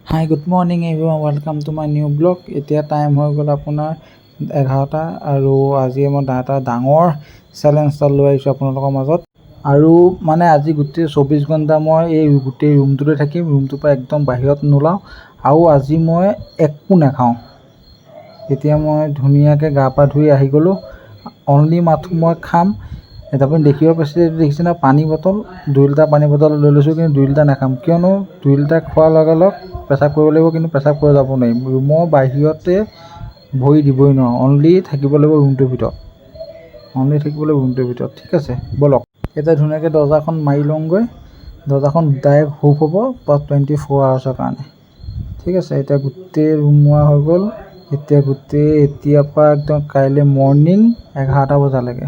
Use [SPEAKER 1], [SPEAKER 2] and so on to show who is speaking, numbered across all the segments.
[SPEAKER 1] Hi good morning everyone, welcome to my new blog. এতিয়া time হৈ গ'ল আপোনাৰ 11টা আৰু আজি মই এটা ডাঙৰ চেলেঞ্জ এটা লৈ আহিছোঁ আপোনালোকৰ মাজত। আৰু মানে আজি গোটেই 24 ঘণ্টা মই এই গোটেই ৰুমটোতে থাকিম, ৰুমটোৰ পৰা একদম বাহিৰত নোলাওঁ আৰু আজি মই একো নাখাওঁ। এতিয়া মই ধুনীয়াকৈ গা পা ধুই আহি গ'লোঁ, অনলি মাথো মই খাম। আপুনি দেখিব পাইছে, দেখিছে না, পানী বটল 2 লিটাৰ পানী বটল লৈ লৈছোঁ, কিন্তু 2 লিটাৰ নাখাম। কিয়নো 2 লিটাৰ খোৱাৰ লগে লগে পেচাব কৰিব লাগিব, কিন্তু পেচাব কৰি যাব নোৱাৰিম। ৰুমৰ বাহিৰতে ভৰি দিবই নোৱাৰোঁ, অনলি থাকিব লাগিব ৰুমটোৰ ভিতৰত, ঠিক আছে ব'লক। এতিয়া ধুনীয়াকৈ দৰ্জাখন মাৰি লওঁগৈ, দৰ্জাখন ডাইৰেক্ট হুক হ'ব 24 আৱাৰ্ছৰ কাৰণে, ঠিক আছে। এতিয়া গোটেই ৰুম মোৱা হৈ গ'ল। এতিয়াৰ পৰা একদম কাইলৈ মৰ্ণিং 11টা বজালৈকে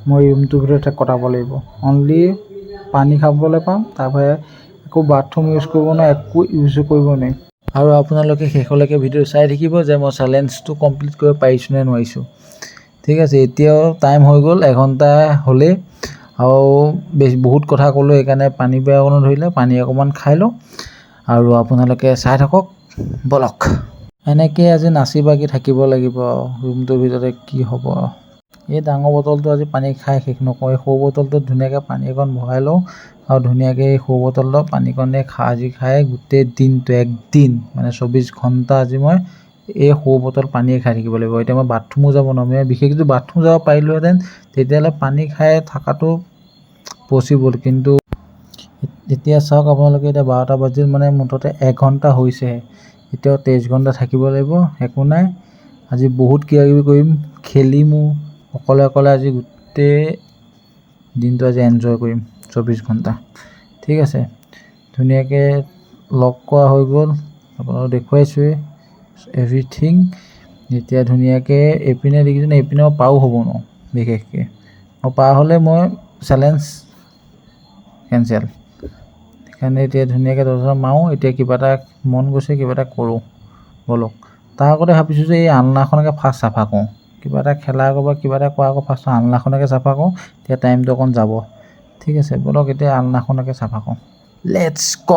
[SPEAKER 1] মই ৰুমটোৰ ভিতৰতে কটাব লাগিব। অনলি পানী খাবলৈ পাম, তাৰপৰা একো বাথৰুম ইউজ কৰিব নোৱাৰোঁ, একো ইউজ কৰিব নোৱাৰিম। আৰু আপোনালোকে শেষলৈকে ভিডিঅ' চাই থাকিব যে মই চেলেঞ্জটো কমপ্লিট কৰিব পাৰিছোঁ নে নোৱাৰিছোঁ, ঠিক আছে। এতিয়াও টাইম হৈ গ'ল, 1 ঘণ্টা হ'লেই আৰু বহুত কথা ক'লোঁ, সেইকাৰণে পানী বেয়া অকণো ধৰিলে, পানী অকণমান খাই লওঁ আৰু আপোনালোকে চাই থাকক ব'লক। এনেকৈ আজি নাচি বাগি থাকিব লাগিব আৰু ৰুমটোৰ ভিতৰতে কি হ'ব। এই ডাঙৰ বটলটো আজি পানী খাই শেষ নকৰোঁ, এই সৰু বটলটোত ধুনীয়াকৈ পানী অকণ ভৰাই লওঁ আৰু ধুনীয়াকৈ এই সৰু বটলটো পানীকণে আজি খাই গোটেই দিনটো, একদিন মানে 24 ঘণ্টা আজি মই এই সৰু বটল পানীয়ে খাই থাকিব লাগিব। এতিয়া মই বাথৰুমো যাব নোৱাৰোঁ, বিশেষ যদি বাথৰুম যাব পাৰিলোঁহেঁতেন তেতিয়াহ'লে পানী খাই থকাটো পচিবল, কিন্তু এতিয়া চাওক আপোনালোকে, এতিয়া 12টা বাজিল, মানে মুঠতে 1 ঘণ্টা হৈছেহে, এতিয়াও 23 ঘণ্টা থাকিব লাগিব। একো নাই, আজি বহুত কিবাকিবি কৰিম, খেলিমো অকলে আজি গোটেই দিনটো আজি এনজয় কৰিম 24 ঘণ্টা, ঠিক আছে। ধুনীয়াকৈ লক কৰা হৈ গ'ল, আপোনালোকক দেখুৱাইছোঁৱেই এভৰিথিং। এতিয়া ধুনীয়াকৈ এইপিনে দেখিছেনে, এইপিনে মই পাৰো হ'ব নোৱাৰোঁ, বিশেষকৈ মই পাৰ হ'লে মই চেলেঞ্জ কেঞ্চেল। সেইকাৰণে এতিয়া ধুনীয়াকৈ দৰ্জা মাৰোঁ। এতিয়া কিবা এটা মন গৈছে, কিবা এটা কৰোঁ ব'লক। তাৰ আগতে ভাবিছোঁ যে এই আলনাখনকে ফাৰ্ষ্ট চাফা কৰোঁ, কিবা এটা খেলা আগত বা কিবা এটা কৰাৰ আগত ফাৰ্ষ্ট আলনাখনকে চাফা কৰোঁ, তেতিয়া টাইমটো অকণ যাব, ঠিক আছে ব'লক। এতিয়া আলনাখনকে চাফা কৰোঁ, লেটছ গ'।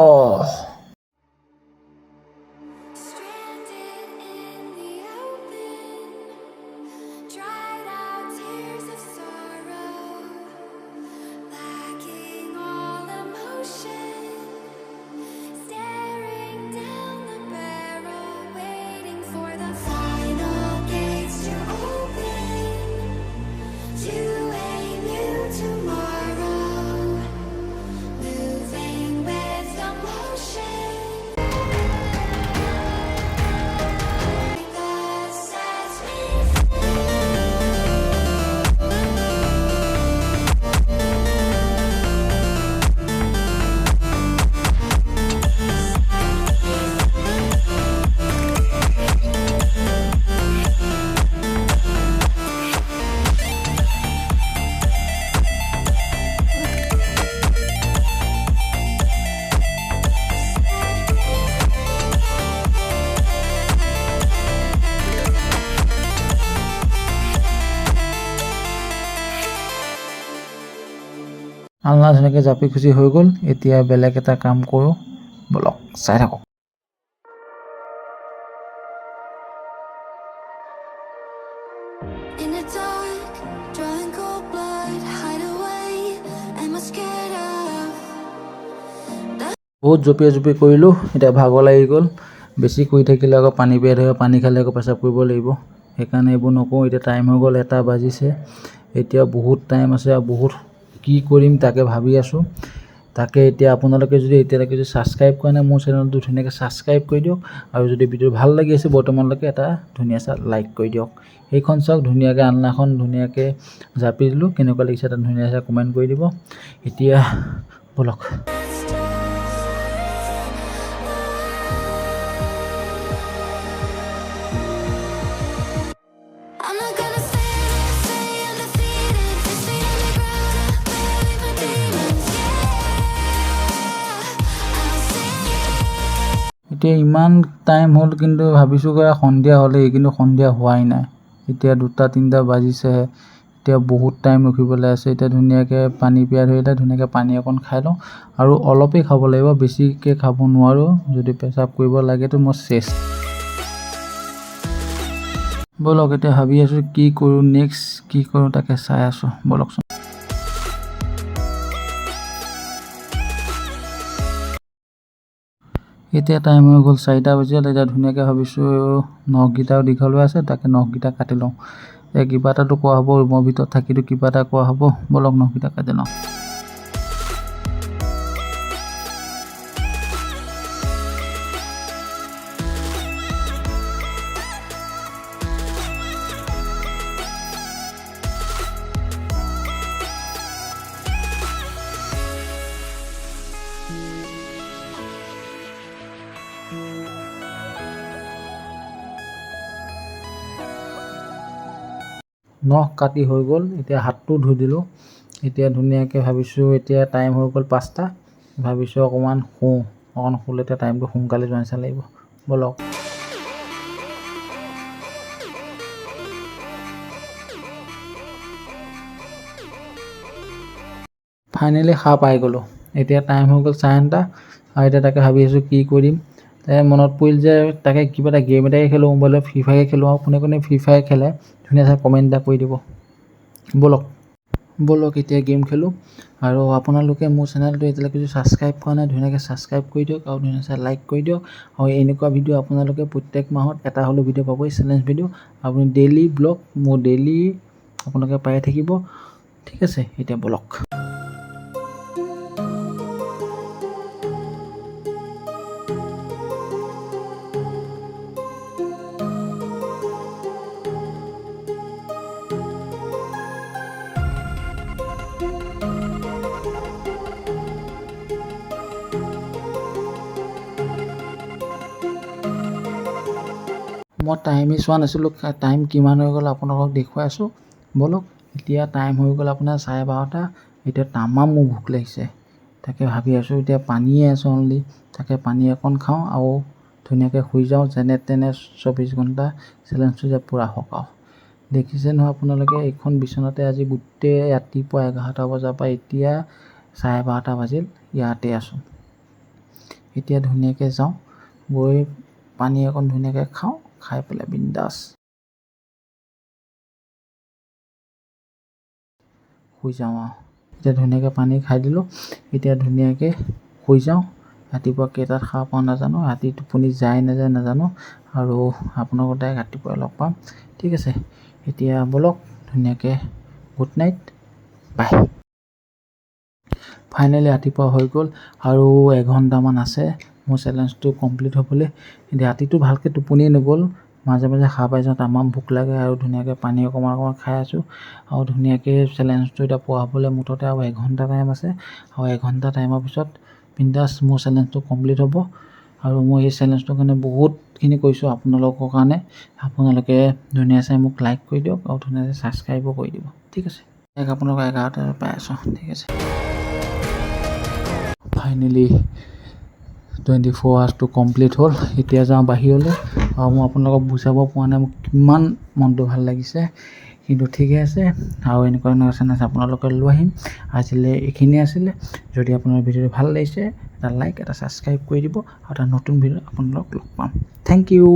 [SPEAKER 1] আলনা ধুনীয়াকৈ জাপি খুচি হৈ গ'ল। এতিয়া বেলেগ এটা কাম কৰোঁ ব'লক, চাই থাকক। বহুত জঁপিয়াই কৰিলোঁ, এতিয়া ভাগৰ লাগি গ'ল। বেছি কৰি থাকিলে আকৌ পানী বেয়া ধৰিব, পানী খালে আকৌ পেচাব কৰিব লাগিব, সেইকাৰণে এইবোৰ নকৰোঁ। এতিয়া টাইম হৈ গ'ল, 1টা বাজিছে, এতিয়া বহুত টাইম আছে আৰু বহুত কি কৰিম তাকে ভাবি আছোঁ। তাকে এতিয়া আপোনালোকে যদি এতিয়ালৈকে যদি ছাবস্ক্ৰাইব কৰা নাই মোৰ চেনেলটো, ধুনীয়াকৈ ছাবস্ক্ৰাইব কৰি দিয়ক আৰু যদি ভিডিঅ' ভাল লাগি আছে বৰ্তমানলৈকে এটা ধুনীয়া লাইক কৰি দিয়ক। এইখন চাওক, ধুনীয়াকৈ আলনাখন ধুনীয়াকৈ জাপি দিলোঁ, কেনেকুৱা লাগিছে এটা ধুনীয়াকৈ কমেণ্ট কৰি দিব। এতিয়া ব'লক। এতিয়া ইমান টাইম হ'ল, কিন্তু ভাবিছোঁ সন্ধিয়া হ'লেই, কিন্তু সন্ধিয়া হোৱাই নাই। এতিয়া 2টা 3টা বাজিছেহে। এতিয়া বহুত টাইম ৰখিবলৈ আছে। এতিয়া ধুনীয়াকৈ পানী পিয়াহ ধৰিলে ধুনীয়াকৈ পানী অকণ খাই লওঁ আৰু অলপেই খাব লাগিব, বেছিকৈ খাব নোৱাৰোঁ। যদি পেচাব কৰিব লাগেতো মই চেছ। ব'লক এতিয়া ভাবি আছোঁ কি কৰোঁ, নেক্সট কি কৰোঁ তাকে চাই আছোঁ। ব'লকচোন। এতিয়া টাইম হৈ গ'ল 4টা বাজিল। এতিয়া ধুনীয়াকৈ ভাবিছোঁ নখকেইটাও দীঘল হৈ আছে, তাকে নখকেইটা কাটি লওঁ। কিবা এটাতো কোৱা হ'ব, ৰুমৰ ভিতৰত থাকিতো কিবা এটা কোৱা হ'ব। ব'লক নখকেইটা কাটি লওঁ। নখ কাটি হৈ গ'ল। এতিয়া হাতটো ধুই দিলোঁ। এতিয়া ধুনীয়াকৈ ভাবিছোঁ এতিয়া টাইম হৈ গ'ল 5টা। ভাবিছোঁ অকণমান শুলে এতিয়া টাইমটো সোনকালে যোৱা নিচিনা লাগিব। ব'লক। ফাইনেলি সাৰ পাই গ'লোঁ। এতিয়া টাইম হৈ গ'ল 8:30 আৰু এতিয়া তাকে ভাবি আছোঁ কি কৰিম। মনত পৰিল যে তাকে কিবা এটা গেম এটাকে খেলোঁ, মোবাইলত ফ্ৰী ফায়াৰ খেলোঁ। আৰু কোনে কোনে ফ্ৰী ফায়াৰ খেলে ধুনীয়া চাই কমেণ্ট এটা কৰি দিব। ব'লক এতিয়া গেম খেলোঁ। আৰু আপোনালোকে মোৰ চেনেলটো এতিয়ালৈকে যদি ছাবস্ক্ৰাইব কৰা নাই ধুনীয়াকৈ ছাবস্ক্ৰাইব কৰি দিয়ক আৰু ধুনীয়া চাই লাইক কৰি দিয়ক। আৰু এনেকুৱা ভিডিঅ' আপোনালোকে প্ৰত্যেক মাহত এটা হ'লেও ভিডিঅ' পাবই, চেলেঞ্জ ভিডিঅ'। আপুনি ডেইলি ব্লগ মোৰ ডেইলি আপোনালোকে পাই থাকিব। ঠিক আছে, এতিয়া ব'লক। মই টাইমেই চোৱা নাছিলোঁ, টাইম কিমান হৈ গ'ল আপোনালোকক দেখুৱাই আছোঁ। ব'লক এতিয়া টাইম হৈ গ'ল আপোনাৰ 12:30। এতিয়া তামাম মোৰ ভোক লাগিছে। তাকে ভাবি আছোঁ এতিয়া পানীয়ে আছে অনলি, তাকে পানী অকণ খাওঁ আৰু ধুনীয়াকৈ শুই যাওঁ। যেনে তেনে 24 ঘণ্টা চেলেঞ্জটো যে পূৰা হওক আৰু। দেখিছে নহয় আপোনালোকে, এইখন বিচনাতে আজি গোটেই ৰাতিপুৱা 11টা বজাৰ পৰা এতিয়া 12:30 বাজিল ইয়াতে আছোঁ। এতিয়া ধুনীয়াকৈ যাওঁ, গৈ পানী অকণ ধুনীয়াকৈ খাওঁ, খাই পেলাই বিন্দাছ শুই যাওঁ আৰু। এতিয়া ধুনীয়াকৈ পানী খাই দিলোঁ। এতিয়া ধুনীয়াকৈ শুই যাওঁ। ৰাতিপুৱা কেইটাত সাৰ পাওঁ নাজানো, ৰাতি টোপনি যায় নাযায় নাজানো। আৰু আপোনালোকক ডাইৰেক্ট ৰাতিপুৱাই লগ পাম। ঠিক আছে, এতিয়া ব'লক ধুনীয়াকৈ গুড নাইট, বাই। ফাইনেলি ৰাতিপুৱা হৈ গ'ল আৰু 1 ঘণ্টামান আছে মোৰ চেলেঞ্জটো কমপ্লিট হ'বলৈ। ৰাতিটো ভালকৈ টোপনিয়ে নগ'ল, মাজে মাজে সাৰ পাই যাওঁ, তামাম ভোক লাগে আৰু ধুনীয়াকৈ পানী অকণমান খাই আছোঁ। আৰু ধুনীয়াকৈ চেলেঞ্জটো এতিয়া পোৱা হ'বলৈ মুঠতে আৰু 1 ঘণ্টা টাইম আছে। আৰু 1 ঘণ্টা টাইমৰ পিছত বিন্দাছ মোৰ চেলেঞ্জটো কমপ্লিট হ'ব। আৰু মই এই চেলেঞ্জটোৰ কাৰণে বহুতখিনি কৰিছোঁ আপোনালোকৰ কাৰণে। আপোনালোকে ধুনীয়া চাই মোক লাইক কৰি দিয়ক আৰু ধুনীয়াকৈ ছাবস্ক্ৰাইবো কৰি দিব। ঠিক আছে, আপোনালোকক 11টা পাই আছোঁ। ঠিক আছে, ফাইনেলি 24 আৱাৰ্ছটো কমপ্লিট হ'ল। এতিয়া যাওঁ বাহিৰলৈ। আৰু মই আপোনালোকক বুজাব পৰা নাই মোক কিমান মনটো ভাল লাগিছে, কিন্তু ঠিকে আছে। আৰু এনেকুৱা চেলেঞ্জ আপোনালোকে লৈ আহিম। আজিলৈ এইখিনিয়ে আছিলে। যদি আপোনাৰ ভিডিঅ'টো ভাল লাগিছে এটা লাইক এটা ছাবস্ক্ৰাইব কৰি দিব আৰু এটা নতুন ভিডিঅ' আপোনালোকক লগ পাম। Thank U.